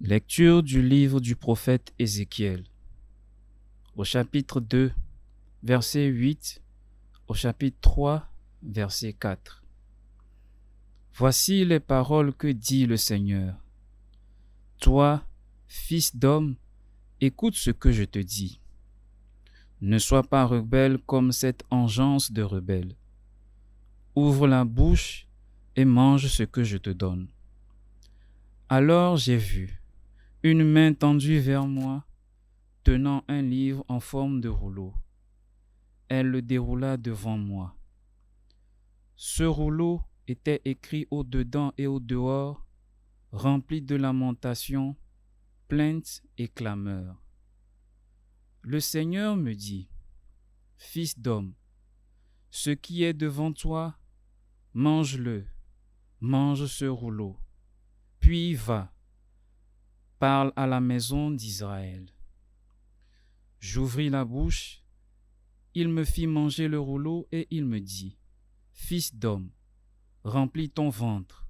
Lecture du livre du prophète Ézéchiel. Au chapitre 2, verset 8, au chapitre 3, verset 4. Voici les paroles que dit le Seigneur. Toi, fils d'homme, écoute ce que je te dis. Ne sois pas rebelle comme cette engeance de rebelles. Ouvre la bouche et mange ce que je te donne. Alors j'ai vu une main tendue vers moi, tenant un livre en forme de rouleau. Elle le déroula devant moi. Ce rouleau était écrit au-dedans et au-dehors, rempli de lamentations, plaintes et clameurs. Le Seigneur me dit, « Fils d'homme, ce qui est devant toi, mange-le, mange ce rouleau, puis va, parle à la maison d'Israël. » J'ouvris la bouche, il me fit manger le rouleau et il me dit, « Fils d'homme, remplis ton ventre,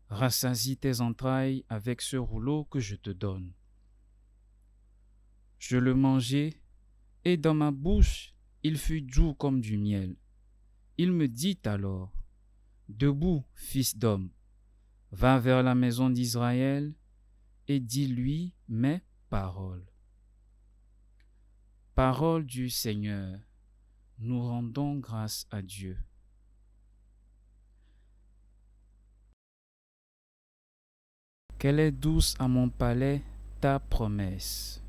rassasie tes entrailles avec ce rouleau que je te donne. » Je le mangeai, et dans ma bouche, il fut doux comme du miel. Il me dit alors, « Debout, fils d'homme, va vers la maison d'Israël et dis-lui mes paroles. » Parole du Seigneur, nous rendons grâce à Dieu. Qu'elle est douce à mon palais ta promesse.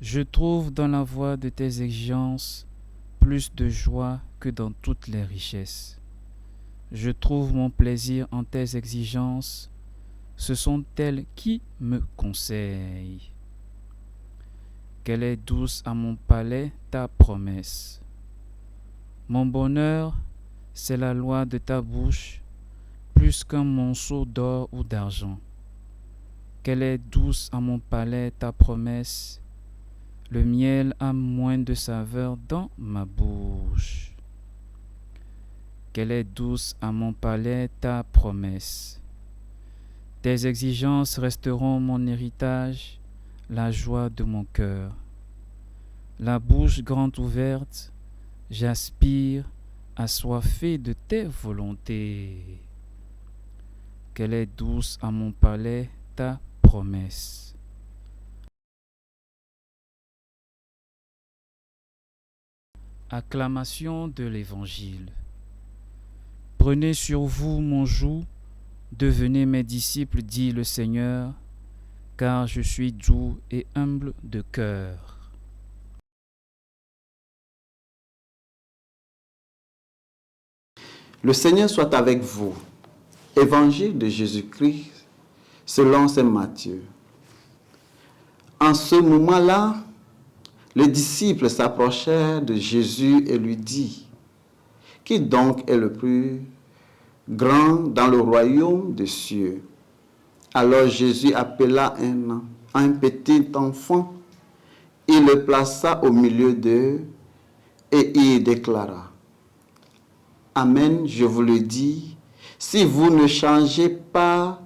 Je trouve dans la voie de tes exigences plus de joie que dans toutes les richesses. Je trouve mon plaisir en tes exigences, ce sont elles qui me conseillent. Qu'elle est douce à mon palais ta promesse. Mon bonheur, c'est la loi de ta bouche, plus qu'un monceau d'or ou d'argent. Qu'elle est douce à mon palais ta promesse. Le miel a moins de saveur dans ma bouche. Qu'elle est douce à mon palais ta promesse. Tes exigences resteront mon héritage, la joie de mon cœur. La bouche grande ouverte, j'aspire assoiffé de tes volontés. Qu'elle est douce à mon palais ta promesse. Acclamation de l'Évangile. Prenez sur vous mon joug, devenez mes disciples, dit le Seigneur, car je suis doux et humble de cœur. Le Seigneur soit avec vous. Évangile de Jésus-Christ selon saint Matthieu. En ce moment-là, les disciples s'approchèrent de Jésus et lui dirent, « Qui donc est le plus grand dans le royaume des cieux ?» Alors Jésus appela un petit enfant, il le plaça au milieu d'eux et il déclara, « Amen, je vous le dis, si vous ne changez pas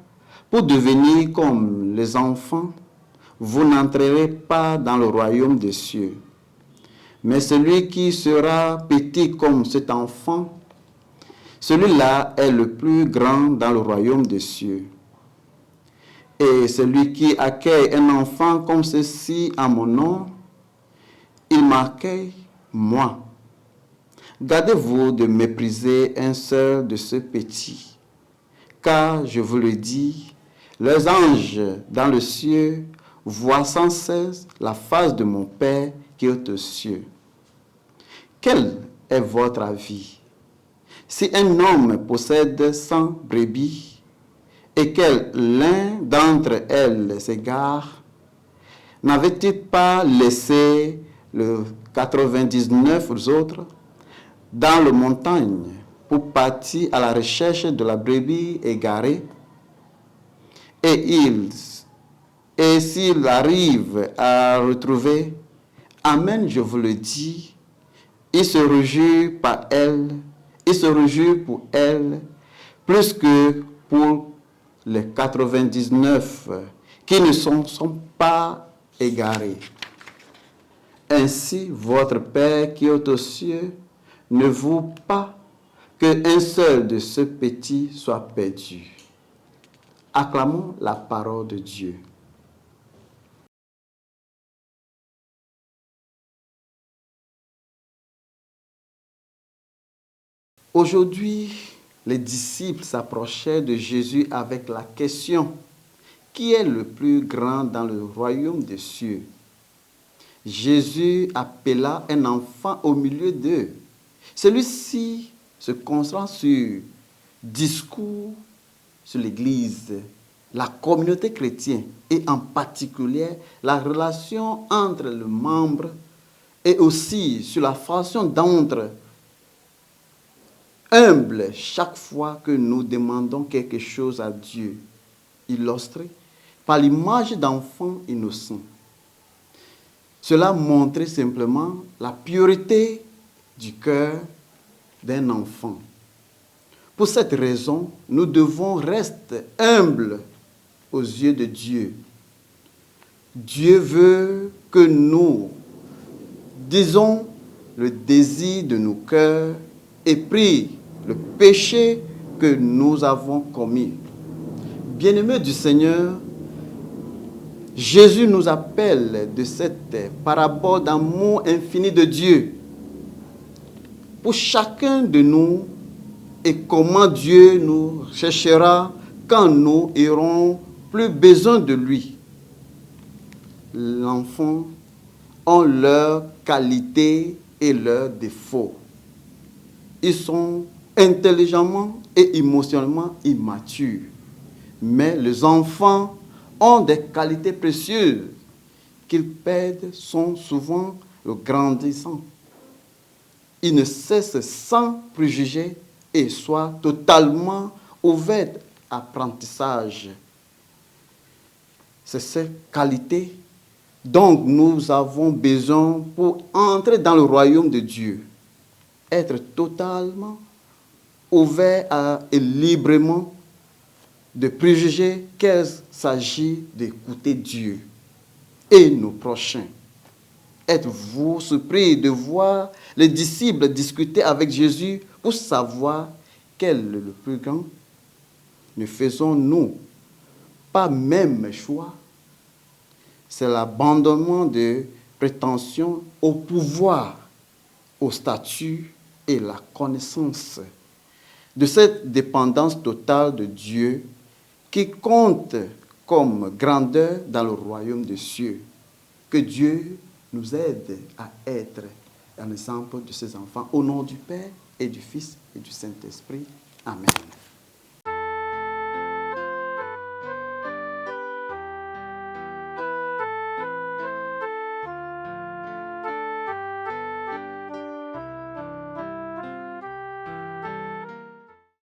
pour devenir comme les enfants, vous n'entrerez pas dans le royaume des cieux. Mais celui qui sera petit comme cet enfant, celui-là est le plus grand dans le royaume des cieux. Et celui qui accueille un enfant comme ceci en mon nom, il m'accueille, moi. Gardez-vous de mépriser un seul de ceux petits, car je vous le dis, les anges dans le ciel voient sans cesse la face de mon Père qui est aux cieux. Quel est votre avis? Si un homme possède 100 brebis et que l'un d'entre elles s'égare, n'avait-il pas laissé les 99 autres dans la montagne pour partir à la recherche de la brebis égarée? Et s'il arrive à retrouver, amen, je vous le dis, il se réjouit pour elle, plus que pour les 99 qui ne sont pas égarés. Ainsi, votre Père qui est aux cieux ne veut pas qu'un seul de ceux petits soit perdu. Acclamons la parole de Dieu. Aujourd'hui, les disciples s'approchaient de Jésus avec la question: qui est le plus grand dans le royaume des cieux? Jésus appela un enfant au milieu d'eux. Celui-ci se concentre sur discours sur l'Église, la communauté chrétienne et en particulier la relation entre les membres et aussi sur la façon d'être humble chaque fois que nous demandons quelque chose à Dieu, illustré par l'image d'enfants innocents. Cela montrait simplement la pureté du cœur d'un enfant. Pour cette raison, nous devons rester humbles aux yeux de Dieu. Dieu veut que nous disons le désir de nos cœurs et prie le péché que nous avons commis. Bien-aimés du Seigneur, Jésus nous appelle de cette parabole d'amour infini de Dieu pour chacun de nous et comment Dieu nous cherchera quand nous n'aurons plus besoin de lui. Les enfants ont leurs qualités et leurs défauts. Ils sont intelligemment et émotionnellement immatures. Mais les enfants ont des qualités précieuses qu'ils perdent, sont souvent le grandissant. Ils ne cessent sans préjugés et soient totalement ouverts à l'apprentissage. C'est ces qualités dont nous avons besoin pour entrer dans le royaume de Dieu. Être totalement ouvert et librement de préjuger qu'il s'agit d'écouter Dieu et nos prochains. Êtes-vous surpris de voir les disciples discuter avec Jésus pour savoir quel est le plus grand? Ne faisons-nous pas même choix? C'est l'abandonnement de prétention au pouvoir, au statut et la connaissance de cette dépendance totale de Dieu qui compte comme grandeur dans le royaume des cieux. Que Dieu nous aide à être un exemple de ses enfants. Au nom du Père et du Fils et du Saint-Esprit. Amen.